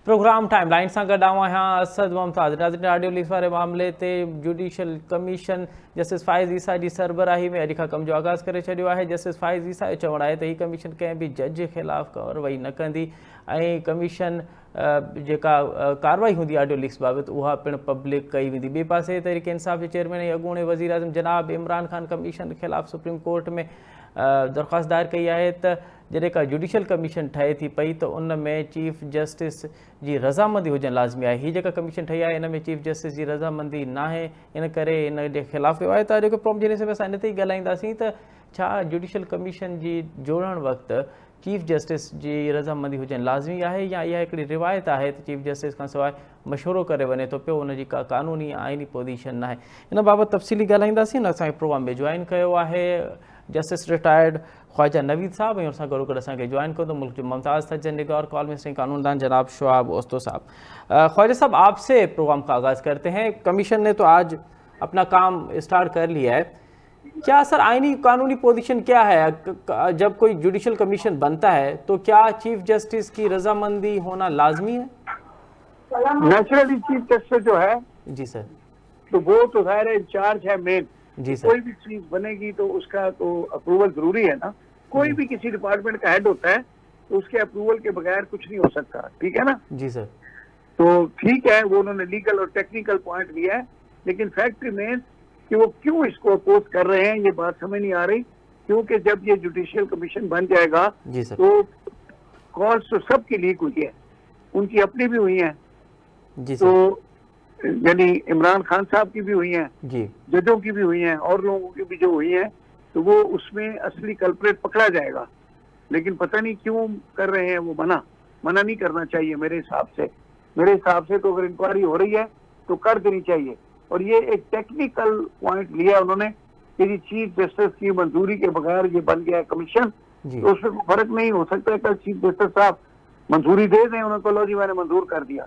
Programme timeline सां गॾु आहियां असद मुमताज़। नाज़रीन, ऑडियो लीक्स वारे मामले ते जुडिशियल कमीशन जस्टिस फ़ाइज़ ईसा जी सरबराही में अॼु खां कम जो आगाज़ करे छॾियो आहे। जस्टिस फ़ाइज़ ईसा जो चवणु आहे त हीअ कमीशन कंहिं बि जज जे ख़िलाफ़ कार्रवाई न कंदी ऐं कमीशन जेका कार्रवाई हूंदी ऑडियो लीक्स बाबति उहा पिणु पब्लिक कई वेंदी। ॿिए पासे तहरीक इंसाफ़ जे चेयरमैन ऐं अॻूणे वज़ीर आज़म जनाब इमरान ख़ान कमीशन के ख़िलाफ़ सुप्रीम कोर्ट में दरख़्वास्त दायर कई आहे त जॾहिं का जुडिशियल कमीशन ठहे थी पई त उन में चीफ जस्टिस जी रज़ामंदी हुजणु लाज़मी आहे। हीअ जेका कमीशन ठही आहे इन में चीफ जस्टिस जी रज़ामंदी न आहे, इन करे इन जे ख़िलाफ़ कयो आहे। त जेको प्रॉम जे हिसाब सां इन ते ई ॻाल्हाईंदासीं त छा जुडिशियल कमीशन जी जोड़ण वक़्तु चीफ जस्टिस जी रज़ामंदी हुजणु लाज़मी आहे या इहा हिकिड़ी रिवायत आहे त चीफ जस्टिस खां सवाइ मशवरो करे वञे थो पियो, उनजी का क़ानूनी आइनी पोज़ीशन न आहे। इन बाबति तफ़सीली ॻाल्हाईंदासीं। असांजे प्रोग्राम में जॉइन कयो आहे जस्टिस रिटायर्ड ख्वाजा नवीद साहब ऐं उनसां गॾोगॾु असांखे जॉइन कयो मुल्क जो मुमताज़ सज्जन निगार कॉलमिस्ट कानूनदान जनाब शुआब ओस्तो साहब। ख्वाजा साहब, आपसे प्रोग्राम का आगाज़ करते हैं। कमीशन ने तो आज अपना काम स्टार्ट कर लिया है, क्या सर आइनी कानूनी पोजीशन क्या है? जब कोई जुडिशियल कमीशन बनता है तो क्या चीफ जस्टिस की रजामंदी होना लाजमी है? नेचुरली चीफ जस्टिस जो है जी सर, तो वो तो ज़ाहिर है इंचार्ज है मेन। जी सर। कोई भी चीज बनेगी तो उसका तो अप्रूवल जरूरी है ना। कोई भी किसी डिपार्टमेंट का हेड होता है तो उसके अप्रूवल के बगैर कुछ नहीं हो सकता, ठीक है ना। जी सर। तो ठीक है, वो उन्होंने लीगल और टेक्निकल पॉइंट लिया है, लेकिन फैक्ट रिमेन्स कि वो क्यों इसको अपोज कर रहे हैं ये बात समझ नहीं आ रही। क्योंकि जब ये जुडिशियल कमीशन बन जाएगा जी सर, तो कॉल्स तो सबकी लीक हुई है, उनकी अपनी भी हुई है, जी सर, तो यानी इमरान खान साहब की भी हुई हैं, जी जजों की भी हुई हैं और लोगों की भी जो हुई हैं, तो वो उसमें असली कल्प्रेट पकड़ा जाएगा। लेकिन पता नहीं क्यों कर रहे हैं वो मना नहीं करना चाहिए मेरे हिसाब से। मेरे हिसाब से तो अगर इंक्वायरी हो रही है तो कर देनी चाहिए। और ये एक टेक्निकल पॉइंट लिया उन्होंने कि चीफ जस्टिस की मंजूरी के बगैर ये बन गया कमीशन, जी तो उसमें कोई फर्क नहीं हो सकता है। कल चीफ जस्टिस साहब मंजूरी दे दें, उन्होंने कहा लो जी मैंने मंजूर कर दिया,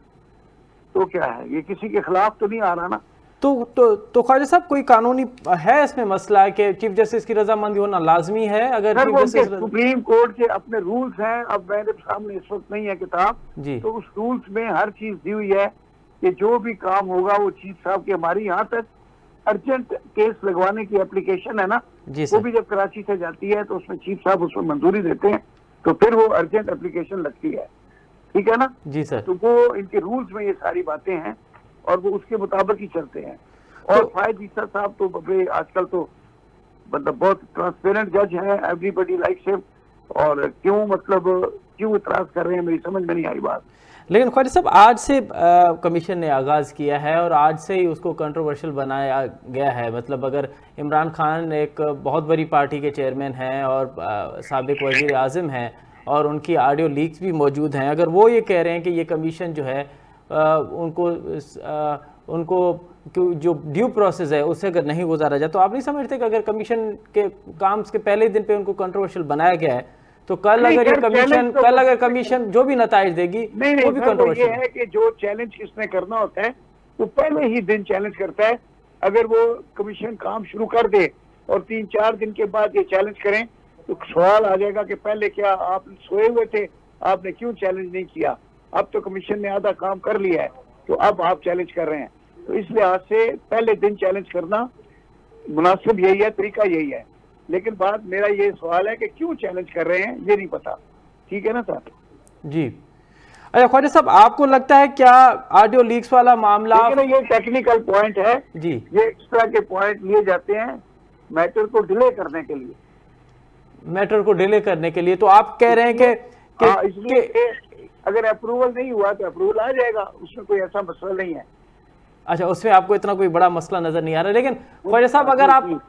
तो क्या है, ये किसी के खिलाफ तो नहीं आ रहा ना। तो ख्वाजा साहब कोई कानूनी है इसमें मसला कि चीफ जस्टिस की रजामंदी होना लाजमी है? अगर सर चीफ वो जस्टिस सुप्रीम कोर्ट के अपने रूल्स हैं, अब मेरे सामने इस वक्त नहीं है किताब, जी तो उस रूल्स में हर चीज दी हुई है कि जो भी काम होगा वो चीफ साहब की, हमारी यहाँ तक अर्जेंट केस लगवाने की एप्लीकेशन है ना, जी वो सर, भी जब कराची से जाती है तो उसमें चीफ साहब उसमें मंजूरी देते हैं, तो फिर वो अर्जेंट एप्लीकेशन लगती है, ठीक है ना। जी सर। तो वो इनके रूल्स में ये सारी बातें हैं और वो उसके मुताबिक ही चलते हैं। और फायद ईसा साहब तो बबे आजकल तो मतलब बहुत ट्रांसपेरेंट जज है, एवरीबडी लाइक्स हिम, और क्यों इतराज कर रहे हैं मेरी समझ में नहीं आई बात। लेकिन ख्वाजा साहब, आज से कमीशन ने आगाज़ किया है और आज से ही उसको कंट्रोवर्शियल बनाया गया है। मतलब अगर इमरान खान एक बहुत बड़ी पार्टी के चेयरमैन हैं और साबिक वज़ीर आज़म हैं और उनकी ऑडियो लीक्स भी मौजूद हैं, अगर वो ये कह रहे हैं कि ये कमीशन जो है उनको जो ड्यू प्रोसेस है उससे अगर नहीं गुजारा जाए, तो आप नहीं समझते कि अगर कमीशन के काम के पहले दिन पे उनको कंट्रोवर्शियल बनाया गया है तो कल अगर कमीशन जो भी नताइज देगी वो भी कंट्रोवर्शियल है कि जो चैलेंज किसने करना होता है वो पहले ही दिन चैलेंज करता है। अगर वो कमीशन काम शुरू कर दे और 3-4 दिन के बाद ये चैलेंज करें तो सवाल आ जाएगा कि पहले क्या आप सोए हुए थे, आपने क्यों चैलेंज नहीं किया। अब तो कमीशन ने आधा काम कर लिया है तो अब आप चैलेंज कर रहे हैं, तो इस लिहाज से पहले दिन चैलेंज करना मुनासिब यही है, तरीका यही है। लेकिन बात मेरा ये सवाल है कि क्यों चैलेंज कर रहे हैं ये नहीं पता, ठीक है ना सर। जी अच्छा ख्वाजा साहब, आपको लगता है क्या ऑडियो लीक्स वाला मामला, ये टेक्निकल पॉइंट है जी, ये इस तरह के पॉइंट लिए जाते हैं मैटर को डिले करने के लिए, तो आप कह रहे हैं कि अगर अप्रूवल नहीं हुआ तो अप्रूवल आ जाएगा, उसमें कोई ऐसा मसला नहीं है। अच्छा, उसमें आपको इतना कोई बड़ा मसला नजर नहीं आ रहा। लेकिन ख्वाजा साहब,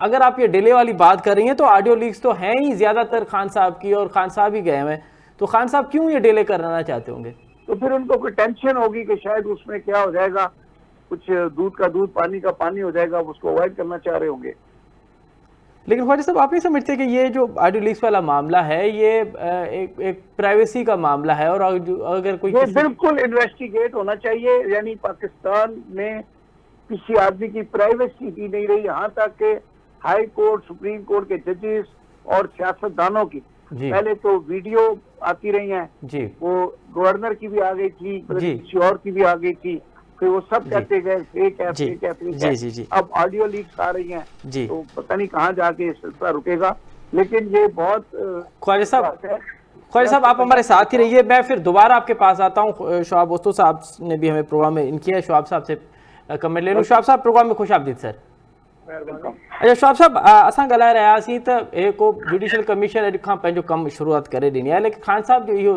अगर आप ये डिले वाली बात कर रही हैं तो ऑडियो लीक्स तो हैं ही ज्यादातर खान साहब की और खान साहब ही गए हैं, तो खान साहब क्यों ये डिले कराना चाहते होंगे? तो फिर उनको कोई टेंशन होगी कि शायद उसमें क्या हो जाएगा, कुछ दूध का दूध पानी का पानी हो जाएगा, उसको अवॉइड करना चाह रहे होंगे। लेकिन ख्वाजा साहब, आप नहीं समझते कि ये जो ऑडियो लीक्स वाला मामला है ये एक प्राइवेसी का मामला है और अगर कोई बिल्कुल इन्वेस्टिगेट होना चाहिए। यानी पाकिस्तान में किसी आदमी की प्राइवेसी की नहीं रही, यहाँ तक के हाई कोर्ट सुप्रीम कोर्ट के जजेस और सियासतदानों की जी पहले तो वीडियो आती रही हैं, जी वो गवर्नर की भी आ गई थी, जी किसी और की भी आ गई थी, फिर वो सब जी कहते गए फेक है जी फेक है फेक जी है। जी जी अब ऑडियो लीक्स आ रही हैं, जी तो पता नहीं कहाँ जाके इस सिलसिला रुकेगा, लेकिन ये बहुत ख्वाजा साहब, बात है। ख्वाजा साहब आप हमारे साथ ही रहिए, मैं फिर दोबारा आपके पास आता हूँ। शोआब दोस्तों साहब ने भी हमें प्रोग्राम में इनकी है, शोआब साहब से कमेंट ले लूँ। शोआब साहब प्रोग्राम में खुश आमदीद सर। अच्छा शोआब साहब, असां ॻाल्हाए रहियासीं त को जुडिशल कमीशन अॼु खां पंहिंजो कमु शुरूआत करे ॾिनी आहे, लेकिन ख़ान साहब जो इहो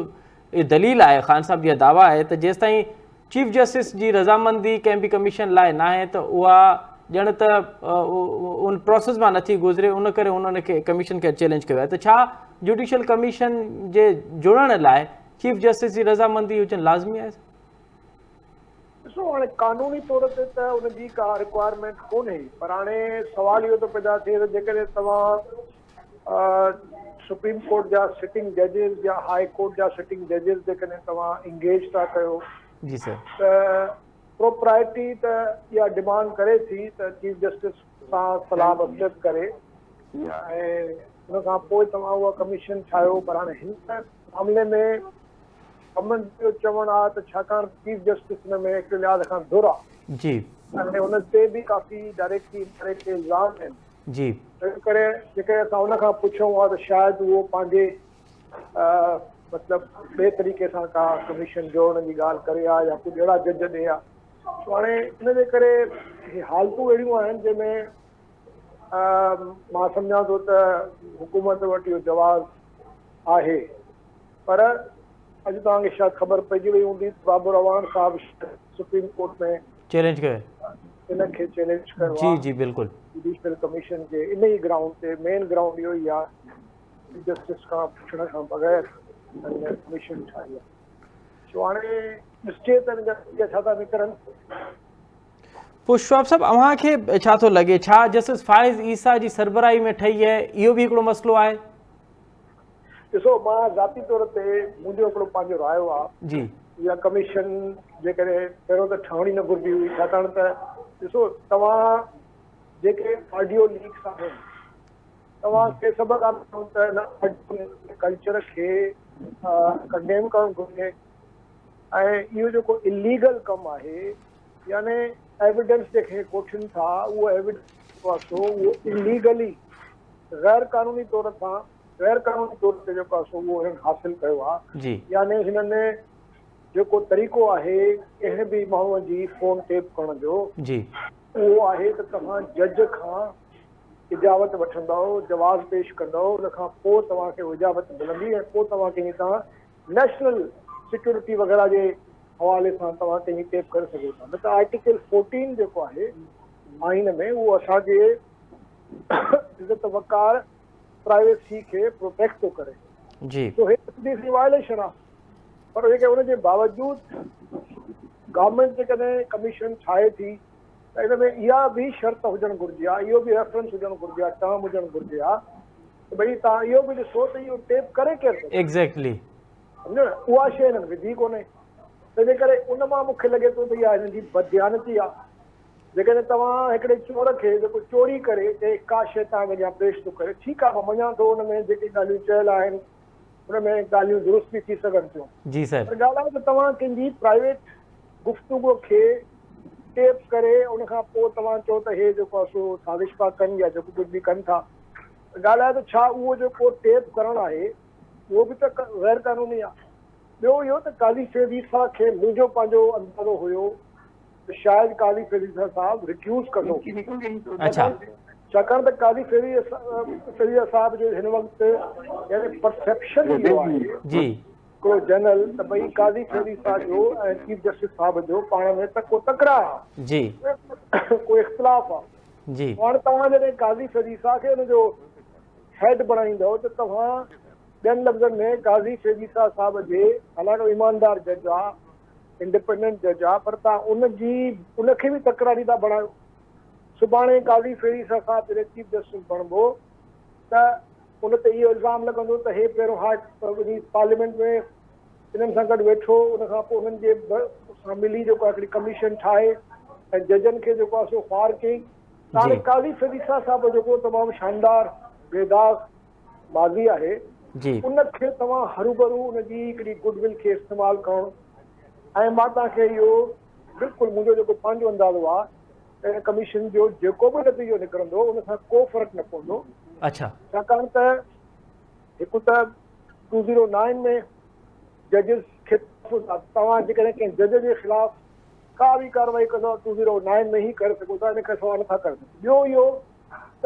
दलील आहे, ख़ान साहब जी दावा आहे त जेसि ताईं चीफ जस्टिस जी रज़ामंदी कंहिं बि कमीशन लाइ न आहे त उहा ॼण त उन प्रोसेस मां नथी गुज़रे, उन करे उन्होंने कमीशन खे चैलेंज कयो आहे। त छा जुडिशल कमीशन जे जुड़ण लाइ चीफ जस्टिस जी रज़ामंदी हुजणु लाज़मी आहे? ॾिसो हाणे कानूनी तौर ते त उनजी का रिक्वायरमेंट कोन्हे, पर हाणे सवाल इहो थो पैदा थिए त जेकॾहिं तव्हां सुप्रीम कोर्ट जा सिटिंग जजिस या हाई कोर्ट जा सिटिंग जजिस जेकॾहिं तव्हां इंगेज था कयो जी सर। त प्रोप्राइटी त इहा डिमांड करे थी त चीफ जस्टिस सां सलाह मशवरत करे ऐं उन खां पोइ तव्हां उहा कमीशन ठाहियो। पर हाणे हिन मामले में गवर्नमेंट जो चवणु आहे त छाकाणि चीफ जस्टिस हिन में हिकु लिहाज़ खां धुर आहे जी ऐं हुन ते बि काफ़ी डायरेक्टली इनडायरेक्ट इल्ज़ाम आहिनि, जी तंहिं करे जेकॾहिं असां हुन खां पुछूं आहे त शायदि उहो पंहिंजे मतिलबु ॿिए तरीक़े सां का कमीशन जोड़ण जी ॻाल्हि करे आहे या कुझु अहिड़ा जज ॾे आहे। तो हाणे इन जे करे हालतूं अहिड़ियूं आहिनि जंहिंमें मां सम्झां थो त हुकूमत वटि इहो जवाबु आहे, पर अॼु तव्हांखे शायदि ख़बर पइजी वई हूंदी बाबर अवान साहब सुप्रीम कोर्ट में चैलेंज कयो आहे। इनखे चैलेंज कयो जी आहे जी बिल्कुलु। जुडिशल कमीशन जे इन ई ग्राउंड ते, मेन ग्राउंड इहो ई आहे जस्टिस खां पुछण खां बग़ैर कमीशन ठाही आहे। सो हाणे ॾिसजे त नतीजा छा था निकिरनि। पोइ शोआब साहब अव्हांखे छा थो लॻे, छा जस्टिस फाइज़ ईसा जी सरबराही में ठही आहे, इहो बि हिकिड़ो मसइलो आहे? ॾिसो मां ज़ाती तौर ते मुंहिंजो हिकिड़ो पंहिंजो रायो आहे जी इहा कमीशन जेकॾहिं पहिरियों त ठहणी न घुरिजी हुई, छाकाणि त ॾिसो तव्हां जेके ऑडियो लीक्स आहिनि तव्हांखे सभु खां त हिन कल्चर खे कंडेम करणु घुरिजे ऐं इहो जेको इलीगल कमु आहे यानी एविडेंस जेके कोठिन था उहो एविडेंस उहो इलीगली गैर कानूनी तौर ते जेको आहे उहो हिननि हासिलु कयो आहे। जी यानी हिननि जेको तरीक़ो आहे कंहिं बि माण्हूअ जी फ़ोन टेप करण जो जी उहो आहे त तव्हां जज खां इजाज़त वठंदव, जवाब पेश कंदव, उन खां पोइ तव्हांखे उहा इजाज़त मिलंदी ऐं पोइ तव्हां कंहिं सां नेशनल सिक्योरिटी वग़ैरह जे हवाले सां तव्हां कंहिं टेप करे सघो था। न त आर्टिकल 14 जेको आहे आइन में उहो असांजे इज़त वक़ार प्राइवेसी खे प्रोटेक्ट थो करे, जी तो हे वायलेशन आहे। पर जेके उनजे बावजूदि गवर्नमेंट जेकॾहिं कमीशन ठाहे थी त इन में इहा बि शर्त हुजणु घुरिजे आहे, इहो बि रेफरेंस हुजणु घुरिजे आहे, टर्म हुजणु घुरिजे आहे त भई तव्हां इहो बि ॾिसो त इहो टेप करे केरु थो, एग्ज़ैक्टली सम्झो न, उहा शइ हिननि विधी कोन्हे। तंहिंजे करे उन मां मूंखे लॻे थो त इहा हिननि जी बदयानती आहे। जेकॾहिं तव्हां हिकिड़े चोर खे जेको चोरी करे के का शइ तव्हांखे अॻियां पेश थो करे, ठीकु आहे, मां मञा थो हुन में जेके ॻाल्हियूं चयल आहिनि हुन में ॻाल्हियूं दुरुस्त बि थी सघनि थियूं, जी सर। पर ॻाल्हि आहे त तव्हां कंहिंजी प्राइवेट गुफ़्तगू खे टेप करे उन खां पोइ तव्हां चओ त हे जेको आहे सो साज़िश पिया कनि या जेको कुझु बि कनि था। ॻाल्हि आहे त छा उहो जेको टेप करणु आहे उहो बि त गैर कानूनी आहे। ॿियो इहो त काज़ी फ़ैज़ ईसा खे मुंहिंजो पंहिंजो अंदाज़ो हुयो त शायदि काज़ी फ़ैज़ ईसा साहब रिक्यूज़ कंदो, अच्छा छाकाणि त काज़ी फ़ैज़ ईसा साहब जो हिन वक़्तु यानी परसेप्शन इहो आहे जी को जनरल त भई काज़ी फ़ैज़ ईसा जो ऐं चीफ जस्टिस साहब जो पाण में त को तकरार आहे, जी को इख़्तिलाफ़ आहे। जी हाणे तव्हां जॾहिं काज़ी फ़ैज़ ईसा खे हुनजो हेड बणाईंदव त तव्हां ॿियनि लफ़्ज़नि में काज़ी फ़ैज़ ईसा साहब जे हालांकि ईमानदार जज आहे, इंडिपेंडेंट जज आहे, पर तव्हां उनखे बि तकरारी था बणायो। सुभाणे काज़ी फ़ैज़ ईसा साहब जॾहिं चीफ जस्टिस बणिबो त उन ते इहो इल्ज़ाम लॻंदो त हे पहिरियों वञी पार्लियामेंट में इन्हनि सां गॾु वेठो, उन खां पोइ उन्हनि जे सां मिली जेको आहे हिकिड़ी कमीशन ठाहे ऐं जजनि खे जेको आहे सो फार कई। हाणे काज़ी फ़ैज़ ईसा साहब जेको तमामु शानदार बेदाग़ बाज़ी आहे जी उनखे तव्हां हरूभरू उनजी हिकिड़ी गुडविल खे इस्तेमालु करणु। ऐं मां तव्हांखे इहो बिल्कुलु मुंहिंजो जेको पंहिंजो अंदाज़ो आहे त कमीशन जो जेको बि नतीजो निकिरंदो उन सां को फ़र्क़ु न पवंदो। अच्छा छाकाणि त हिकु त 209 में जजिस खे तव्हां जेकॾहिं कंहिं जज जे ख़िलाफ़ का बि कार्रवाई कंदो 209 में ई करे सघो था, इन खां सवाइ नथा करे सघो। ॿियो इहो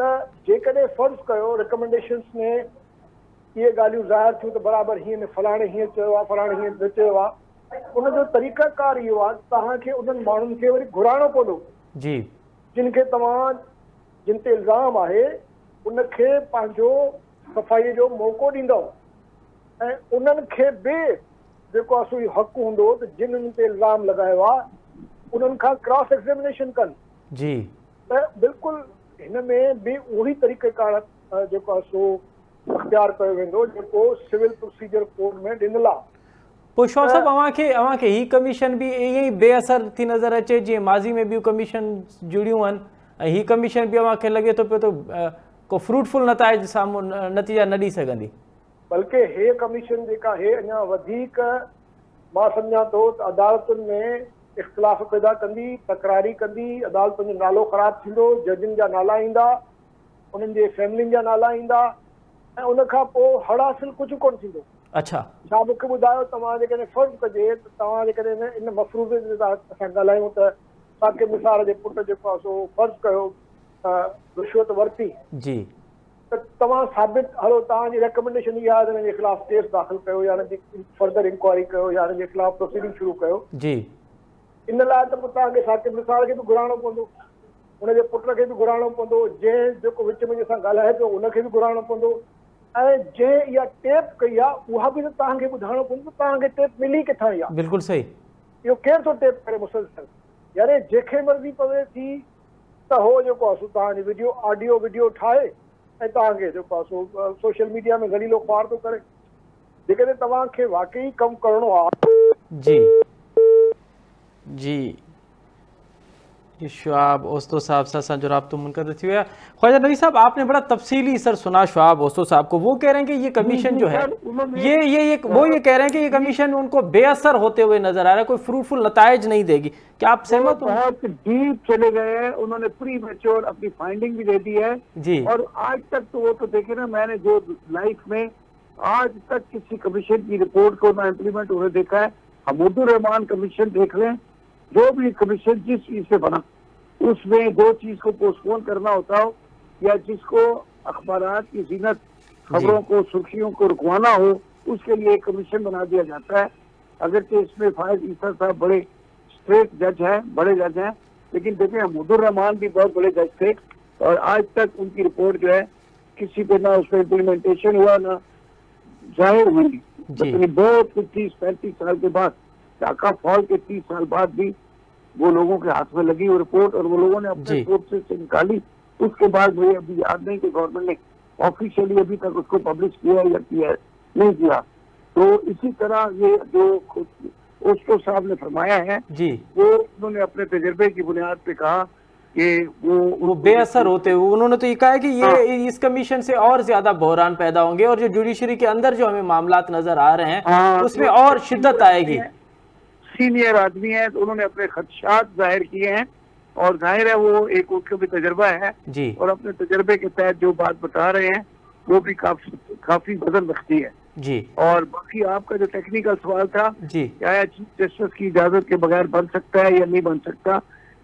त जेकॾहिं फर्ज़ कयो रिकमेंडेशन्स में इहे ॻाल्हियूं ज़ाहिर थियूं त बराबरि हीअं फलाणे हीअं चयो आहे, फलाणे हीअं न चयो आहे, उनजो तरीक़ाकार इहो आहे तव्हांखे उन्हनि माण्हुनि खे वरी घुराइणो पवंदो जी जिन खे तव्हां जिन ते इल्ज़ाम आहे उनखे पंहिंजो सफ़ाईअ जो मौक़ो ॾींदव ऐं उन्हनि खे बि जेको आहे सो हक़ु हूंदो त जिन्हनि ते इल्ज़ाम लॻायो आहे उन्हनि खां क्रॉस एक्ज़ामिनेशन कनि। जी त बिल्कुलु हिन में बि उहो ई तरीक़ेकार जेको आहे सो अख़्तियार कयो वेंदो जेको सिविल प्रोसीजर कोड में ॾिनल आहे। पोइ शौक़ साहब अव्हांखे ही कमीशन भी ईअं ई बेअसर थी नज़र अचे जीअं माज़ी में ॿियूं कमीशन जुड़ियूं आहिनि ऐं ही कमीशन बि अव्हांखे लॻे थो पियो त को फ्रूटफुल नताइज साम्हूं नतीजा न ॾेई सघंदी? बल्कि हे कमीशन जेका हे अञा वधीक मां सम्झां थो त अदालतुनि में इख़्तिलाफ़ पैदा कंदी, तकरारी कंदी, अदालतुनि जो नालो ख़राबु थींदो, जजिनि जा नाला ईंदा, उन्हनि जे फैमिलियुनि जा नाला ईंदा ऐं उनखां पोइ हड़ हासिल कुझु कोन थींदो। अच्छा छा मूंखे ॿुधायो तव्हां जेकॾहिं फ़र्ज़ु कजे त तव्हां जेकॾहिं इन मफ़रूज़े ते असां ॻाल्हायूं त साकिब निसार जे पुट जेको आहे सो फ़र्ज़ु कयो रिश्वत वरिती जी त तव्हां साबित हलो तव्हांजी रिकमेंडेशन इहा आहे त हिन जे ख़िलाफ़ केस दाख़िल कयो या हिन जी फर्दर इंक्वायरी कयो या हिन जे ख़िलाफ़ प्रोसीडिंग शुरू कयो। जी इन लाइ त पोइ तव्हांखे साकिब निसार खे बि घुराइणो पवंदो, हुनजे पुट खे बि घुराइणो पवंदो, जंहिं जेको विच में असां ॻाल्हाए पियो उनखे बि घुराइणो पवंदो ऐं जंहिं इहा टेप कई आहे उहा बि त तव्हांखे ॿुधाइणो पवंदो तव्हांखे टेप मिली किथां इहा। बिल्कुलु सही। इहो केरु थो टेप करे मुसलसल? यानी जंहिंखे मर्ज़ी पवे थी त हो जेको आहे सो तव्हांजी वीडियो ऑडियो वीडियो ठाहे ऐं तव्हांखे जेको आहे सो सोशल मीडिया में ज़लीलो ख़्वार थो करे। जेकॾहिं तव्हांखे वाकई कमु करिणो आहे जी जी जी शुआब ओस्तो साहब से असां जो राब्तो मुनक़द थी विया। ख्वाजा नबी साहब आपने बड़ा तफसीली सर सुना शुआब ओस्तो साहब को, वो कह रहे हैं कि ये कमीशन जो है वो ये कह रहे हैं कि ये कमीशन उनको बेअसर होते हुए नजर आ रहा है, कोई फ्रूटफुल नताइज नहीं देगी। क्या आप सहमत हो? बहुत डीप चले गए हैं, उन्होंने प्री मैच्योर अपनी फाइंडिंग भी दे दी है जी और आज तक तो वो तो देखे ना, मैंने जो लाइफ में आज तक किसी कमीशन की रिपोर्ट को ना इम्प्लीमेंट होने देखा है। हमूदुर रहमान कमीशन देख लें, जो भी कमीशन जिस चीज से बना उसमें जो चीज को पोस्टपोन करना होता हो या जिसको अखबारात की जीनत खबरों को सुर्खियों को रुकवाना हो उसके लिए एक कमीशन बना दिया जाता है। अगरचे इसमें फायद ईसा साहब बड़े स्ट्रेट जज हैं, बड़े जज हैं, लेकिन देखें हमूदुर रहमान भी बहुत बड़े जज थे और आज तक उनकी रिपोर्ट जो है किसी पे ना उसमें इम्प्लीमेंटेशन हुआ ना जाहिर हुई। बहुत 30-35 साल के बाद, ढाका फॉल के 30 साल बाद भी वो लोगों के हाथ में लगी वो रिपोर्ट और वो लोगों ने अपने सोर्सेज से निकाली। उसके बाद मुझे अभी याद नहीं कि गवर्नमेंट ने ऑफिशियली अभी तक उसको पब्लिश किया या किया नहीं किया। तो इसी तरह ये जो ओस्टो साहब ने फरमाया है जी, वो उन्होंने अपने तजर्बे की बुनियाद पे कहा कि वो बेअसर होते हुए उन्होंने तो ये कहा है कि ये इस कमीशन से और ज्यादा बहरान पैदा होंगे और जो जुडिशरी के अंदर जो हमें मामलात नजर आ रहे हैं उसमें और शिद्दत आएगी। सीनियर आदमी है तो उन्होंने अपने खदशात जाहिर किए हैं और जाहिर है वो एक उनका भी तजर्बा है जी, और अपने तजर्बे के तहत जो बात बता रहे हैं वो भी काफी वजन रखती है जी। और बाकी आपका जो टेक्निकल सवाल था जी, क्या चीफ जस्टिस की इजाजत के बगैर बन सकता है या नहीं बन सकता,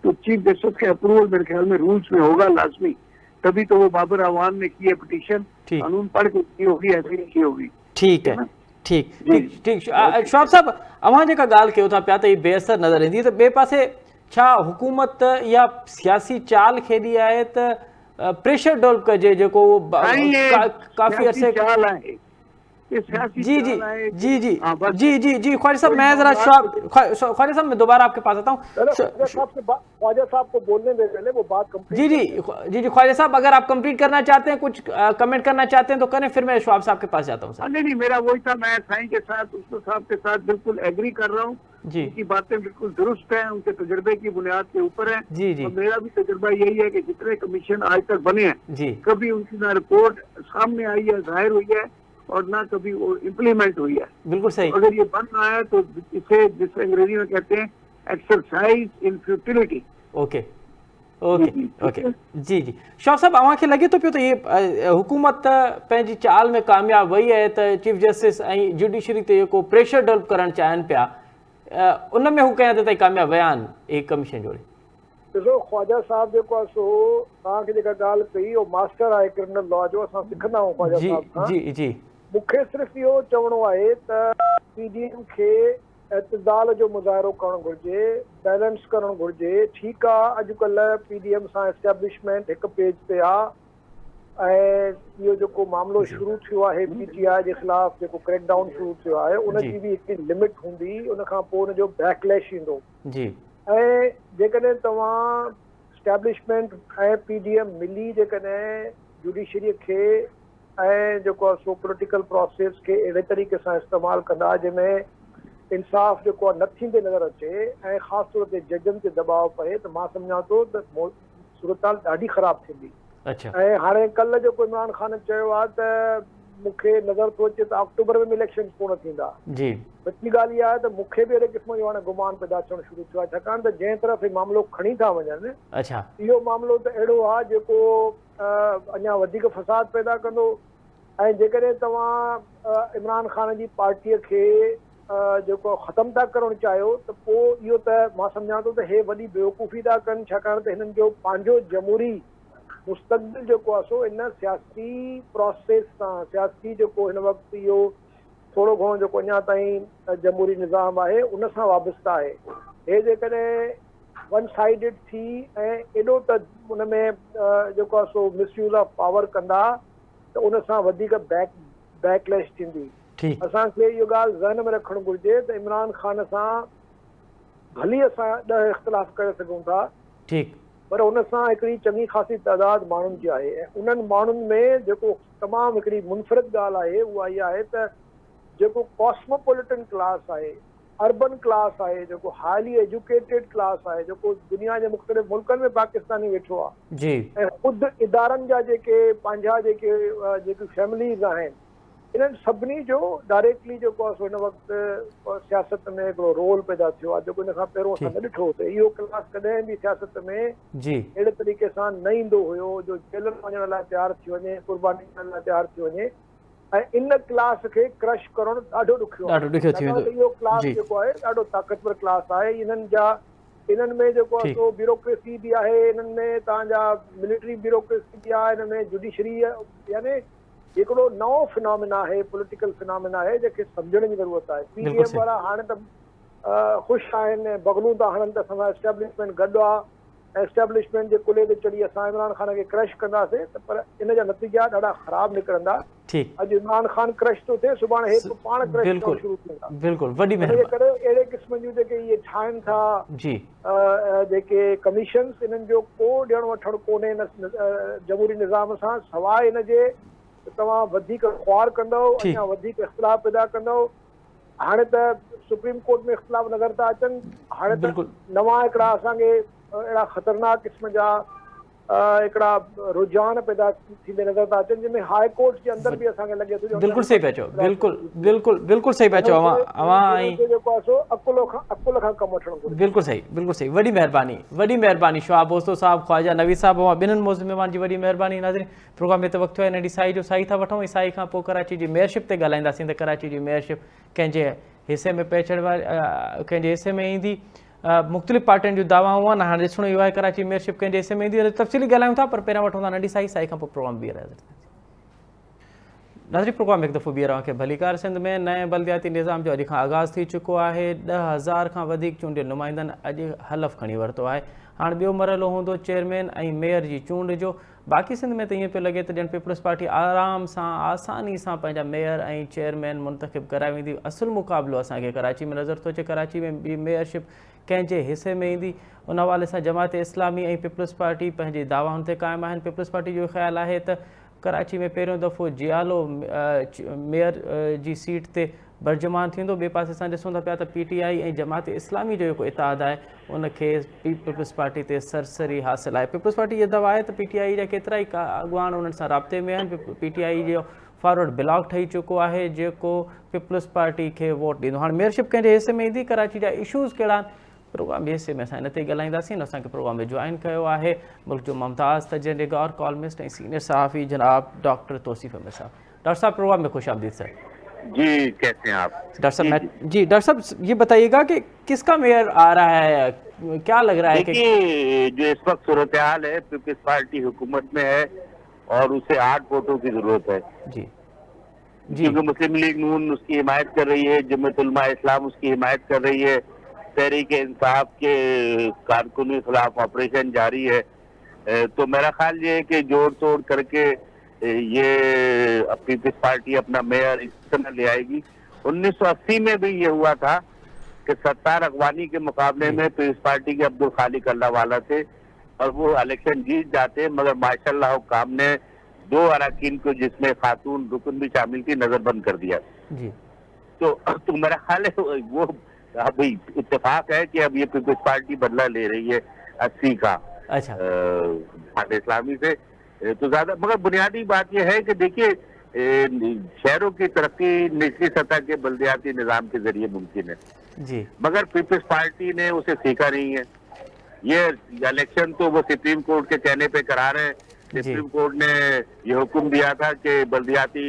तो चीफ जस्टिस के अप्रूवल मेरे ख्याल में रूल्स में होगा लाजमी, तभी तो वो बाबर अवान ने की है पिटीशन, कानून पढ़ के की होगी, ऐसे ही की होगी। ठीक है, ठीक ठीक ठीक। शौब साहब अवां जेका ॻाल्हि कयो था पिया त हीअ बेअसर नज़र ईंदी, त ॿिए पासे छा हुकूमत या सियासी चाल खेॾी आहे त प्रेशर डेवलप कजे जेको काफ़ी अरसे जी जी जी जी जी जी जी ख्वाजा साहब मैं जरा ख्वाजा साहब मैं दोबारा आपके पास आता हूँ। ख्वाजा साहब को बोलने दे पहले वो बात कंप्लीट। जी जी जी जी ख्वाजा साहब अगर आप कंप्लीट करना चाहते हैं, कुछ कमेंट करना चाहते हैं तो करें, फिर मैं शवाब साहब के पास जाता हूँ। नहीं मेरा वही था, मैं साईं के साथ उस्ताद साहब के साथ बिल्कुल एग्री कर रहा हूँ जी, उनकी बातें बिल्कुल दुरुस्त हैं, उनके तजर्बे की बुनियाद के ऊपर है जी जी। और मेरा भी तजर्बा यही है कि जितने कमीशन आज तक बने हैं जी, कभी उनकी ना रिपोर्ट सामने आई है जाहिर हुई है और ना कभी वो इम्प्लीमेंट हुई है। बिल्कुल सही। अगर ये बन रहा है तो इसे जिसे अंग्रेजी में कहते हैं exercise in futility. Okay okay okay जी जी शौक़ साहब अव्हांखे लगे तो पियो त ये हुकूमत पंहिंजी चाल में कामयाब वही है त चीफ जस्टिस ऐं जुडिशरी ते जेको प्रेशर डेवलप करणु चाहिनि पिया उन में हू कंहिं हद ताईं कामयाब विया आहिनि एक कमीशन जोड़े? ॾिसो ख्वाजा साहब जेको आहे सो तव्हांखे जेका ॻाल्हि कई उहो मास्टर आहे क्रिमिनल लॉ जो, असां सिखंदा आहियूं ख्वाजा जी साहब खां। जी जी मूंखे सिर्फ़ु इहो चवणो आहे त पीडीएम खे एतदाल जो मुज़ाहिरो करणु घुरिजे, बैलेंस करणु घुरिजे। ठीकु आहे अॼुकल्ह पीडीएम सां एस्टेब्लिशमेंट हिकु पेज ते आहे ऐं इहो जेको मामिलो शुरू थियो आहे पीटीआई जे ख़िलाफ़ जेको क्रैकडाउन शुरू थियो आहे उनजी बि हिकिड़ी लिमिट हूंदी, उन खां पोइ उनजो बैकलैश ईंदो। जी ऐं जेकॾहिं तव्हां एस्टेब्लिशमेंट ऐं पीडीएम मिली जेकॾहिं जुडिशरीअ खे ऐं जेको आहे सो पॉलिटिकल प्रोसेस खे अहिड़े तरीक़े सां इस्तेमालु कंदा जंहिंमें इंसाफ़ जेको आहे न थींदे नज़र अचे ऐं ख़ासि तौर ते जजनि ते दबाव पए त मां सम्झां थो त सूरत ॾाढी ख़राबु थींदी। अच्छा ऐं हाणे कल्ह जेको इमरान ख़ान चयो आहे त मूंखे नज़र थो अचे त अक्टूबर में इलेक्शन कोन थींदा। जी सची ॻाल्हि इहा आहे त मूंखे बि अहिड़े क़िस्म जो हाणे गुमान पैदा थियणु शुरू थियो आहे छाकाणि त जंहिं तरफ़ ही मामिलो खणी था वञनि अच्छा इहो मामिलो त अहिड़ो आहे जेको अञा वधीक फ़साद पैदा कंदो। ऐं जेकॾहिं तव्हां इमरान ख़ान जी पार्टीअ खे जेको ख़तमु था करणु चाहियो त पोइ इहो त मां सम्झां थो त हे वॾी बेवकूफ़ी था कनि छाकाणि त हिननि जो पंहिंजो जमहूरी मुस्तक़बिल जेको आहे सो इन सियासी प्रोसेस सां सियासी जेको हिन वक़्तु इहो थोरो घणो जेको अञा ताईं जमहूरी निज़ाम आहे उन सां वाबस्ता आहे। हे जेकॾहिं वन साइडेड थी ऐं एॾो त उन में जेको आहे सो मिसयूज़ ऑफ पावर कंदा त उन सां वधीक बैकलैश थींदी। असांखे इहो ॻाल्हि ज़हन में रखणु घुरिजे त इमरान ख़ान सां भली असां 10 इख़्तिलाफ़ करे सघूं था ठीकु पर उन सां हिकिड़ी चङी ख़ासी तइदाद माण्हुनि जी आहे ऐं उन्हनि माण्हुनि में जेको तमामु हिकिड़ी मुनफ़रिद ॻाल्हि आहे उहा इहा आहे त जेको कॉस्मोपॉलिटन क्लास आहे, अर्बन क्लास आहे, जेको हाईली एजुकेटेड क्लास आहे, जेको दुनिया जे मुख़्तलिफ़ मुल्कनि में पाकिस्तानी वेठो आहे जी ऐं ख़ुदि इदारनि जा जेके पंहिंजा जेकी फैमिलीज़ आहिनि इन्हनि सभिनी जो डायरेक्टली जेको आहे सो हिन वक़्तु सियासत में हिकिड़ो रोल पैदा थियो आहे जेको इन खां पहिरियों असां न ॾिठो त इहो क्लास कॾहिं बि सियासत में जी अहिड़े तरीक़े सां न ईंदो हुयो जो जेलनि वञण लाइ तयारु थी वञे, क़ुर्बानी करण लाइ तयारु थी वञे ऐं इन क्लास खे क्रश करणु ॾाढो ॾुखियो आहे। इहो क्लास जेको आहे ॾाढो ताक़तवर क्लास आहे। इन्हनि में जेको आहे सो ब्यूरोक्रेसी बि आहे, इन्हनि में तव्हांजा मिलिट्री ब्यूरोक्रेसी बि आहे, हिन में जुडिशरी यानी हिकिड़ो नओं फिनोमिना आहे, पॉलिटिकल फिनोमिना आहे जंहिंखे सम्झण जी ज़रूरत आहे। पीडीएम वारा हाणे त ख़ुशि आहिनि, बगलूं था हणनि त असां एस्टेब्लिशमेंट गॾु आहे, एस्टेब्लिशमेंट जे कुले ते चढ़ी असां इमरान ख़ान खे क्रश कंदासीं त पर इन जा नतीजा ॾाढा ख़राबु निकिरंदा। अॼु इमरान ख़ान क्रश थो थिए, सुभाणे हे पाण क्रश थियणु शुरू थींदा। बिल्कुलु वॾी महिरबानी करे अहिड़े क़िस्म जूं जेके इहे ठाहिनि था जेके कमीशन्स इन्हनि जो को ॾियणु वठणु कोन्हे जमहूरी निज़ाम सां सवाइ हिन जे तव्हां वधीक ख़्वार कंदव, अञा वधीक इख़्तिलाफ़ पैदा कंदव। हाणे त सुप्रीम कोर्ट में इख़्तिलाफ़ नज़र था अचनि, हाणे त नवां हिकिड़ा असांखे अहिड़ा ख़तरनाक क़िस्म जा हिकिड़ा रुझान पैदा थींदे नज़र था अचनि जंहिंमें हाई कोर्ट जे अंदरि बि असांखे लॻे थो। बिल्कुलु सही पिया चओ, बिल्कुलु सही पिया चओ जेको आहे सो अकुल खां कमु वठणो घुरिजे। बिल्कुलु सही वॾी महिरबानी शहाब बोस्तो साहब, ख्वाजा नवीद साहब, ॿिन्हिनि मौज़ूअ जी वॾी महिरबानी। नाज़रीन प्रोग्राम में त वक़्तु आहे नंढी साई जो साई था वठूं, साई खां पोइ कराची जी मेयरशिप ते ॻाल्हाईंदासीं त कराची जी मेयरशिप कंहिंजे हिसे में पहुचण वारी कंहिंजे हिसे में ईंदी, मुख़्तलिफ़ पार्टियुनि जूं दावाऊं आहिनि। हाणे ॾिसणो इहो आहे कराची मेयरशिप कंहिंजे हिसे में ईंदी, तफ़सीली ॻाल्हायूं था पर पहिरियां वठूं था नंढी साई खां पोइ प्रोग्राम बीह रहिया। नाज़रीन प्रोग्राम हिकु दफ़ो बीह रहां खे भलीकार सिंध में नए बल्दियाती निज़ाम जो अॼु खां आगाज़ थी चुको आहे। 10,000 खां वधीक चूंडियल नुमाइंदनि अॼु हलफ़ खणी वरितो आहे। हाणे ॿियो मरहलो हूंदो चेयरमैन ऐं मेयर जी चूंड जो। बाक़ी सिंध में त ईअं पियो लॻे त ॼण पीपल्स पार्टी आराम सां आसानी सां पंहिंजा मेयर ऐं चेयरमैन मुंतख़िब कराए वेंदी। असुलु मुक़ाबिलो असांखे कराची में नज़र थो अचे। कराची में ॿी मेयरशिप कंहिंजे हिसे में ईंदी, उन हवाले सां जमात इस्लामी ऐं पीपल्स पार्टी पंहिंजे दावाउनि ते क़ाइमु आहिनि। पीपल्स पार्टी जो ख़्यालु आहे त कराची में पहिरियों दफ़ो जियालो मेयर जी सीट ते बर्जमान थींदो। ॿिए पासे सां ॾिसूं था पिया त पीटीआई ऐं जमात इस्लामी जो जेको इतिहादु आहे उनखे पीपल्स पार्टी ते सरसरी हासिलु आहे। पीपल्स पार्टी इहा दावा आहे त पीटीआई जा केतिरा ई अॻुवान उन्हनि सां राब्ते में आहिनि। पीटीआई जो फॉरवर्ड ब्लॉक ठही चुको है जेको पीपल्स पार्टी के वोट ॾींदो। हाणे मेयरशिप कंहिंजे हिस्से में ईंदी, कराची जा इशूज़ कहिड़ा आहिनि, प्रोग्राम जे हिस्से में असां हिन ते ॻाल्हाईंदासीं। असांखे प्रोग्राम में ज्वाइन कयो आहे मुल्क जो मुमताज़ तजनिगार, कॉलमिस्ट ऐं सीनियर सहाफ़ी जनाब डॉक्टर तौसीफ़ अहमद साहब। डॉक्टर साहब प्रोग्राम में खुश आमदीद सर। जी, कैसे हैं आप? डॉक्टर साहब जी डॉक्टर साहब ये बताइएगा कि किसका मेयर आ रहा है, क्या लग रहा है कि देखिए, जो इस वक्त सूरत हाल है, पीपल्स पार्टी हुकूमत में है और उसे 8 वोटों की जरूरत है, जी जी क्योंकि मुस्लिम लीग नून उसकी हिमायत कर रही है, जमात उलमा इस्लाम उसकी हिमायत कर रही है, तहरीक इंसाफ के कारकुनों के खिलाफ ऑपरेशन जारी है। तो मेरा ख्याल ये है कि जोड़ तोड़ करके ये पीपल्स पार्टी अपना मेयर इस तरह ले आएगी। 1980 में भी ये हुआ था कि सत्तार अगवानी के मुकाबले में पीपल्स पार्टी के अब्दुल खालिक अल्लाहवाला थे और वो इलेक्शन जीत जाते, मगर माशाल्लाह हुक्काम ने 2 अरकान को, जिसमें खातून रुकन भी शामिल थी, नजरबंद कर दिया। जी तो मेरा ख्याल है वो अभी इत्तेफाक है कि अब ये पीपल्स पार्टी बदला ले रही है 80 का अच्छा जमात इस्लामी से। तो ज्यादा मगर बुनियादी बात यह है कि देखिए, शहरों की तरक्की निचली सतह के बल्दियाती निजाम के जरिए मुमकिन है, जी मगर पीपल्स पार्टी ने उसे सीखा नहीं है। ये इलेक्शन तो वो सुप्रीम कोर्ट के कहने पे करा रहे हैं। सुप्रीम कोर्ट ने ये हुक्म दिया था कि बल्दियाती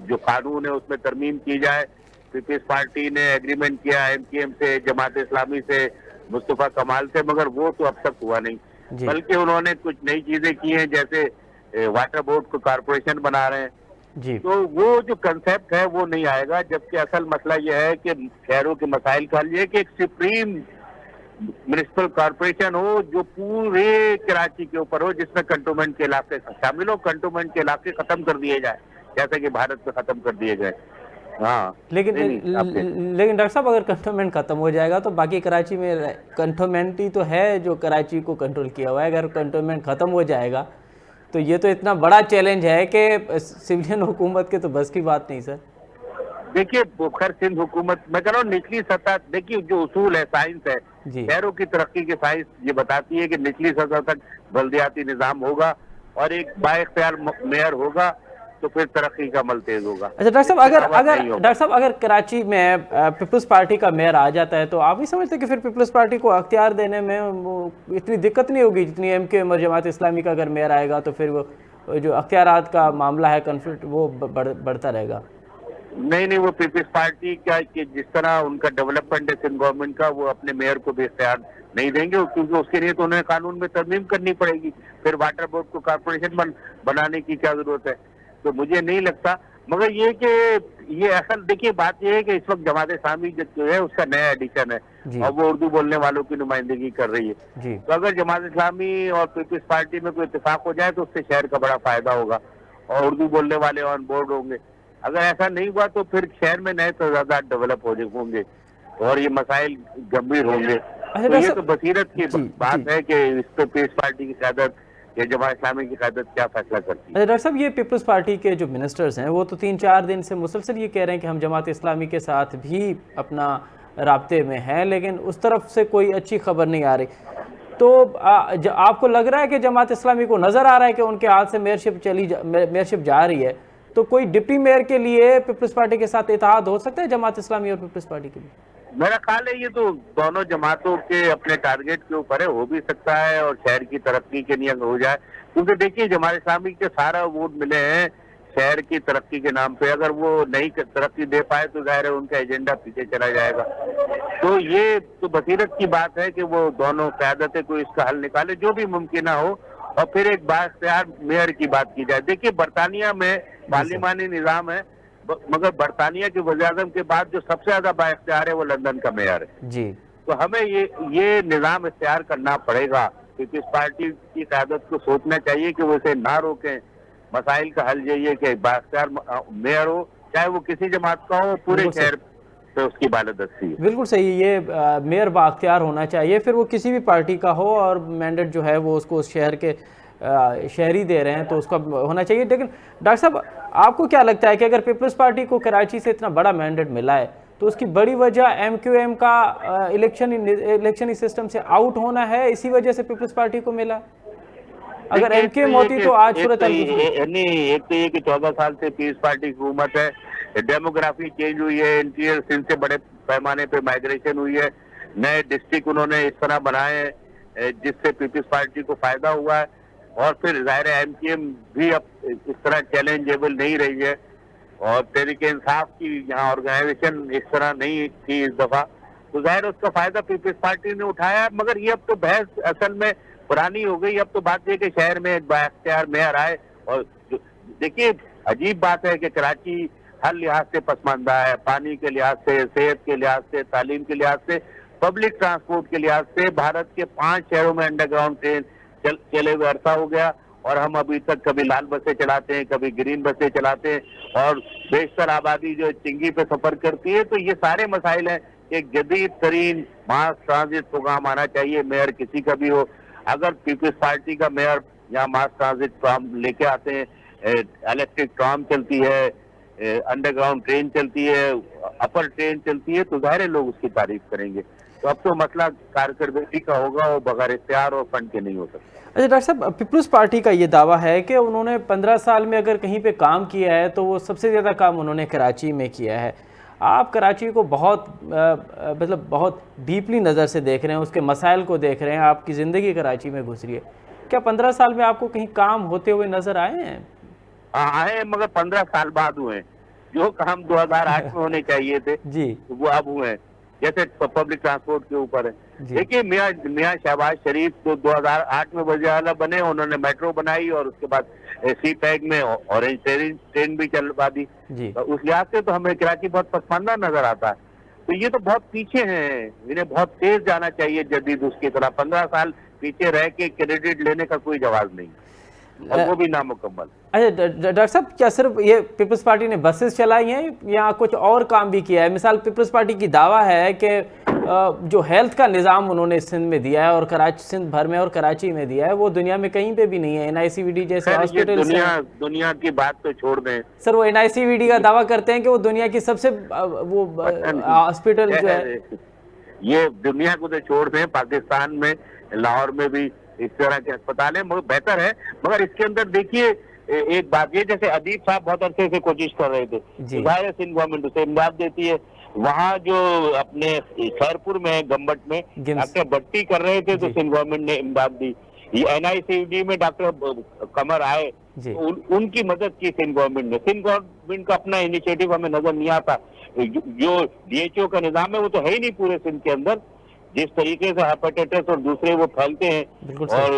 जो कानून है उसमें तरमीम की जाए। पीपल्स पार्टी ने एग्रीमेंट किया MKM से, जमात इस्लामी से, मुस्तफा कमाल से, मगर वो तो अब तक हुआ नहीं। बल्कि उन्होंने कुछ नई चीजें की हैं, जैसे वाटर बोर्ड को कारपोरेशन बना रहे हैं। जी तो वो जो कंसेप्ट है वो नहीं आएगा, जबकि असल मसला यह है कि शहरों के मसाइल का हल ये है कि एक सुप्रीम म्युनिसिपल कॉर्पोरेशन हो जो पूरे कराची के ऊपर हो, जिसमें कंटोनमेंट के इलाके शामिल हो, कंटोनमेंट के इलाके खत्म कर दिए जाए, जैसे कि भारत में खत्म कर दिए गए। हाँ, लेकिन डॉक्टर साहब अगर कंटोनमेंट खत्म हो जाएगा तो बाकी कराची में कंटोनमेंट ही तो है जो कराची को कंट्रोल किया हुआ है। अगर कंटोनमेंट खत्म हो जाएगा तो ये तो इतना बड़ा चैलेंज है कि सिविलियन हुकूमत के तो बस की बात नहीं सर। देखिए, खैर सिंध हुकूमत, मैं कह रहा हूँ निचली सतह, देखिए जो उसूल है, साइंस है, शहरों की तरक्की की साइंस ये बताती है कि निचली सतह तक बल्दियाती निजाम होगा और एक बाइख्तियार मेयर होगा तो फिर तरक्की का अमल तेज होगा। अच्छा डॉक्टर साहब अगर कराची में पीपल्स पार्टी का मेयर आ जाता है तो आप नहीं समझते कि फिर पीपल्स पार्टी को अख्तियार देने में वो इतनी दिक्कत नहीं होगी जितनी MKM और जमात इस्लामी का अगर मेयर आएगा तो फिर वो जो अख्तियारात का मामला है, कन्फ्लिक्ट, वो बढ़ता रहेगा? नहीं, वो पीपल्स पार्टी का कि जिस तरह उनका डेवलपमेंट है सिंध गवर्नमेंट का, वो अपने मेयर को भी इख्तियार नहीं देंगे, क्योंकि उसके लिए तो उन्हें कानून में तरमीम करनी पड़ेगी। फिर वाटर बोर्ड को कारपोरेशन बनाने की क्या जरूरत है? तो मुझे नहीं लगता। मगर ये कि ये असल देखिए बात ये है कि इस वक्त जमात इस्लामी जो है उसका नया एडिशन है और वो उर्दू बोलने वालों की नुमाइंदगी कर रही है। तो अगर जमात इस्लामी और पीपल्स पार्टी में कोई इत्तेफाक हो जाए तो उससे शहर का बड़ा फायदा होगा और उर्दू बोलने वाले ऑन बोर्ड होंगे। अगर ऐसा नहीं हुआ तो फिर शहर में नए तजादात डेवलप होंगे और ये मसाइल गंभीर होंगे। तो ये तो बसीरत की बात है कि इस पर पीपल्स पार्टी की क़यादत या जमात इस्लामी की क़यादत क्या फैसला करती है। डॉक्टर साहब ये पीपल्स पार्टी के जो मिनिस्टर्स हैं वो तो 3-4 दिन से मुसलसल ये कह रहे हैं कि हम जमात इस्लामी के साथ भी अपना राब्ते में हैं, लेकिन उस तरफ से कोई अच्छी खबर नहीं आ रही। तो आपको लग रहा है कि जमात इस्लामी को नज़र आ रहा है कि उनके हाथ से मेयरशिप जा रही है, तो कोई डिप्टी मेयर के लिए पीपल्स पार्टी के साथ इत्तेहाद हो सकता है जमात इस्लामी और पीपल्स पार्टी के लिए? मेरा ख्याल है ये तो दोनों जमातों के अपने टारगेट के ऊपर है, हो भी सकता है और शहर की तरक्की के लिए हो जाए, क्योंकि देखिए जमात इस्लामी के सारा वोट मिले हैं शहर की तरक्की के नाम पे। अगर वो नहीं तरक्की दे पाए तो जाहिर है उनका एजेंडा पीछे चला जाएगा। तो ये तो बसीरत की बात है कि वो दोनों क़यादतें कोई इसका हल निकाले जो भी मुमकिन हो और फिर एक बाइख्तियार मेयर की बात की जाए। देखिए बरतानिया में पार्लिमानी निज़ाम है, मगर बरतानिया के वज़ीर-ए-आज़म के बाद जो सबसे ज्यादा बाइख्तियार है वो लंदन का मेयर है जी। तो हमें ये निज़ाम इख्तियार करना पड़ेगा, क्योंकि इस पार्टी की क़यादत को सोचना चाहिए कि वो इसे ना रोकें। मसाइल का हल यही है कि बाइख्तियार मेयर हो, चाहे वो किसी जमात का हो, पूरे शहर पे उसकी बालदस्ती है। बिल्कुल सही, ये मेयर बाख्तियार होना चाहिए, फिर वो किसी भी पार्टी का हो और मैंडेट जो है वो उसको उस शहर के शहरी दे रहे हैं तो उसका होना चाहिए। लेकिन डॉक्टर साहब आपको क्या लगता है कि अगर पीपल्स पार्टी को कराची से इतना बड़ा मैंडेट मिला है तो उसकी बड़ी वजह MQM का इलेक्शनी सिस्टम से आउट होना है, इसी वजह से पीपल्स पार्टी को मिला? अगर देखिए, एमकेएम होती तो आज सूरत हाल दूसरी। नहीं, एक तो ये कि 14 साल से पीस पार्टी की हुकूमत है, डेमोग्राफी चेंज हुई है, इंटीरियर सिंध से बड़े पैमाने पे माइग्रेशन हुई है, नए डिस्ट्रिक्ट उन्होंने इस तरह बनाए हैं जिससे पीपल्स पार्टी को फायदा हुआ है। और फिर जाहिर है एमकेएम भी अब इस तरह चैलेंजेबल नहीं रही है, और तहरीक इंसाफ की यहाँ ऑर्गेनाइजेशन इस तरह नहीं थी इस दफा, तो जाहिर उसका फायदा पीपल्स पार्टी ने उठाया। मगर ये अब तो बहस असल में पुरानी हो गई। अब तो बात यह कि शहर में एक बाख्तियार मेयर आए, और देखिए अजीब बात है कि कराची हर लिहाज से पसमानदा है, पानी के लिहाज से, सेहत के लिहाज से, तालीम के लिहाज से, पब्लिक ट्रांसपोर्ट के लिहाज से। भारत के 5 शहरों में अंडरग्राउंड ट्रेन चले हुए अरसा हो गया, और हम अभी तक कभी लाल बसें चलाते हैं, कभी ग्रीन बसें चलाते हैं, और बेशतर आबादी जो चिंगी पे सफर करती है। तो ये सारे मसाइल हैं। एक जदीद तरीन मास ट्रांजिट प्रोग्राम आना चाहिए, मेयर किसी का भी हो। अगर पीपल्स पार्टी का मेयर यहाँ मास ट्रांजिट प्रोग्राम लेके आते हैं, इलेक्ट्रिक ट्राम चलती है, अंडरग्राउंड ट्रेन चलती है, अपर ट्रेन चलती है, तो जाहिर है लोग उसकी तारीफ करेंगे। तो अब तो मसला कारकर्दगी का होगा, वो बगैर इख्तियार और फंड के नहीं हो सकता। अच्छा डॉक्टर साहब, पीपल्स पार्टी का ये दावा है कि उन्होंने 15 साल में अगर कहीं पे काम किया है तो वो सबसे ज़्यादा काम उन्होंने कराची में किया है। आप कराची को बहुत मतलब बहुत डीपली नज़र से देख रहे हैं, उसके मसाइल को देख रहे हैं, आपकी ज़िंदगी कराची में गुजरी है। क्या 15 साल में आपको कहीं काम होते हुए नज़र आए हैं? आए, मगर 15 साल बाद हुए। जो काम 2008 में होने चाहिए थे जी, वो अब हुए हैं। जैसे पब्लिक ट्रांसपोर्ट के ऊपर है। देखिए मियां शहबाज शरीफ तो 2008 में वज़ीर आला बने, उन्होंने मेट्रो बनाई, और उसके बाद सी पैक में ऑरेंज ट्रेन भी चलवा दी। तो उस लिहाज से तो हमें कराची बहुत पसमानदा नजर आता है। तो ये तो बहुत पीछे हैं, इन्हें बहुत तेज जाना चाहिए जदीद उसकी तरह। 15 साल पीछे रह के क्रेडिट लेने का कोई जवाब नहीं, और वो भी नामुकम्मल। अच्छा डॉक्टर साहब, क्या सिर्फ ये पीपल्स पार्टी ने बसेस चलाई हैं या कुछ और काम भी किया है? मिसाल पीपल्स पार्टी की दावा है कि जो हेल्थ का निज़ाम उन्होंने सिंध में दिया है, और कराची सिंध भर में और कराची में दिया है, वो दुनिया में कहीं पे भी नहीं है। NICVD जैसे हॉस्पिटल, दुनिया की बात तो छोड़ दें सर, वो NICVD का दावा करते हैं कि वो दुनिया की सबसे वो हॉस्पिटल जो है। ये दुनिया को तो छोड़ दें, पाकिस्तान में लाहौर में भी इस तरह के अस्पताल है, मगर बेहतर है। मगर इसके अंदर देखिए एक बात ये, जैसे अदीब साहब बहुत अरसे से कोशिश कर रहे थे, जाहिर है सिंध गवर्नमेंट उसे इमदाद देती है। वहाँ जो अपने खैरपुर में गम्बट में डॉक्टर भट्टी कर रहे थे, तो सिंध गवर्नमेंट ने इमदाद दी। ये NICVD में डॉक्टर कमर आए, उनकी मदद की सिंध गवर्नमेंट ने। सिंध गवर्नमेंट का अपना इनिशिएटिव हमें नजर नहीं आता। जो DHO का निजाम है वो तो है ही नहीं पूरे सिंध के अंदर। जिस तरीके से हेपेटाइटिस और दूसरे वो फैलते हैं, और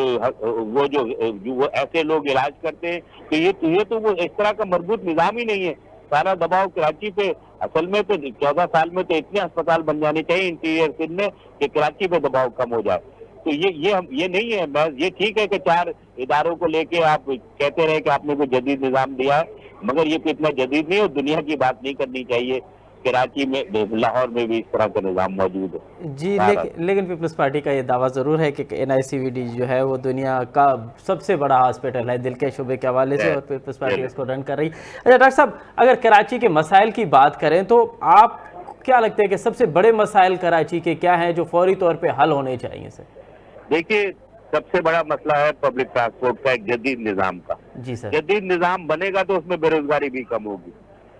वो जो ऐसे लोग इलाज करते हैं, तो ये तो वो इस तरह का मजबूत निजाम ही नहीं है। सारा दबाव कराची पे। असल में तो 14 साल में तो इतने अस्पताल बन जाने चाहिए इंटीरियर सिंध में कि कराची पे दबाव कम हो जाए। तो ये नहीं है। बस ये ठीक है कि 4 इदारों को लेके आप कहते रहे कि आपने कोई जदीद निजाम दिया है, मगर ये इतना जदीद नहीं, और दुनिया की बात नहीं करनी चाहिए। कराची में, लाहौर में भी इस तरह का निजाम मौजूद है जी। लेकिन पीपल्स पार्टी का ये दावा ज़रूर है कि NICVD जो है वो दुनिया का सबसे बड़ा हॉस्पिटल है दिल के शुबे के हवाले से, और पीपल्स पार्टी उसको रन कर रही है। अच्छा डॉक्टर साहब, अगर कराची के मसाइल की बात करें तो आप क्या लगता है कि सबसे बड़े मसाइल कराची के क्या हैं जो फौरी तौर पर हल होने चाहिए सर? देखिए, सबसे बड़ा मसला है पब्लिक ट्रांसपोर्ट का, एक जदीद निजाम का। जी सर। जदीद निजाम बनेगा तो उसमें बेरोजगारी भी कम होगी।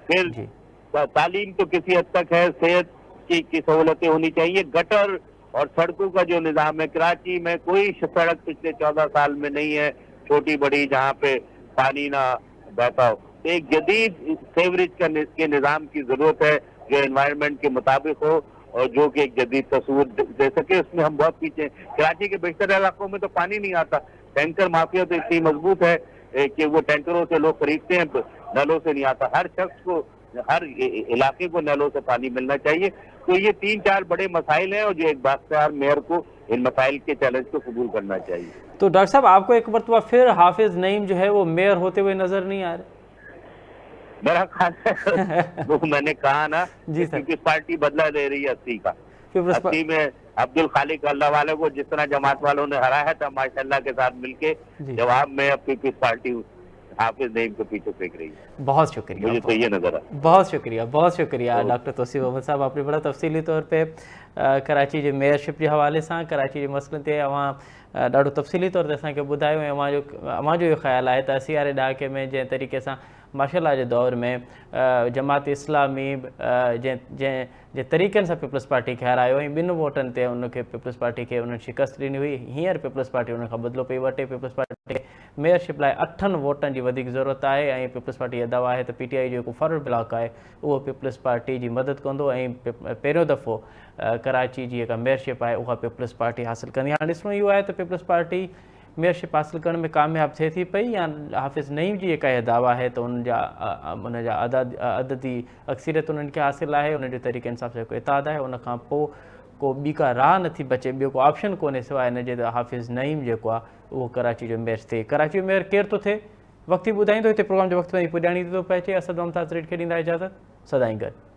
फिर तालीम तो किसी हद तक है, सेहत की सहूलतें होनी चाहिए। गटर और सड़कों का जो निजाम है, कराची में कोई सड़क पिछले 14 साल में नहीं है छोटी बड़ी जहाँ पे पानी ना बहता हो। तो एक जदीद सेवरेज के निजाम की जरूरत है जो एनवायरनमेंट के मुताबिक हो, और जो कि एक जदीद तस्वीर दे सके। उसमें हम बहुत पीछे। कराची के बेशतर इलाकों में तो पानी नहीं आता। टैंकर माफिया तो इतनी मजबूत है कि वो टैंकरों से लोग खरीदते हैं, नलों से नहीं आता। हर शख्स को, हर इलाके को नलों से पानी मिलना चाहिए। तो ये 3-4 बड़े मसाइल हैं, और जो एक बाख्तियार मेयर को इन मसाइल के चैलेंज को कबूल करना चाहिए। तो डॉक्टर साहब, आपको एक मरतबा फिर हाफिज नईम जो है वो मेयर होते हुए नजर नहीं आ रहे? मेरा ख्याल है वो मैंने कहा ना जी सर, पीपल्स पार्टी बदला दे रही है 80 का। 80 में अब्दुल खालिक अल्लाह वाले को जिस तरह जमात वालों ने हराया था माशाल्लाह के साथ मिलके, जवाब में अब पीपल्स पार्टी हाफिज नईम को पीछे फेंक रही है। बहुत शुक्रिया, मुझे तो ये नजर आया। बहुत शुक्रिया डॉक्टर तौसीफ अहमद साहब, आपने बड़ा तफ़सीली तौर पे कराची जे मेयरशिप के हवाले से कराची जे मसइलनि ते ॾाढो तफ़सीली तौर ते असांखे ॿुधायो ऐं अवांजो इहो ख़्यालु आहे त असी वारे ॾहाके में जंहिं तरीक़े सां माशाअल्लाह जे दौर में जमात इस्लामी जंहिं तरीक़नि सां पीपल्स पार्टी खे हारायो ऐं ॿिनि वोटनि ते उनखे पीपल्स पार्टी खे उन्हनि शिकस्त ॾिनी हुई, हींअर पीपल्स पार्टी उन खां बदिलो पई वठे। पीपल्स पार्टी खे मेयरशिप लाइ 8 वोटनि जी वधीक ज़रूरत आहे ऐं पीपल्स पार्टी इहा दावा आहे त PTI जो जेको फॉरवर्ड ब्लॉक आहे उहो पीपल्स पार्टी जी मदद कंदो ऐं पहिरियों दफ़ो कराची जी जेका मेयरशिप आहे उहा पीपल्स पार्टी हासिलु कंदी। हाणे ॾिसणो इहो आहे त पीपल्स पार्टी मेयरशिप हासिलु करण में कामयाबु थिए थी पई या हाफ़िज़ नईम जी जेका इहा दावा आहे त उनजा अददी अक्सरियत उन्हनि खे हासिलु आहे, उन जो तरीक़े इंसाफ़ जेको इताद आहे उन खां पोइ को ॿी का राह नथी बचे, ॿियो को ऑप्शन कोन्हे सवाइ हिन जे त हाफ़िज़ नईम जेको आहे उहो कराची जो मेयर थिए। कराची जो मेयर केरु थो थिए वक़्तु ॿुधाईंदो, हिते प्रोग्राम जो वक़्तु पुॼाणी थो पइजे। असद मुमताज़ रेड खे ॾींदा इजाज़त, सदाईं गॾु।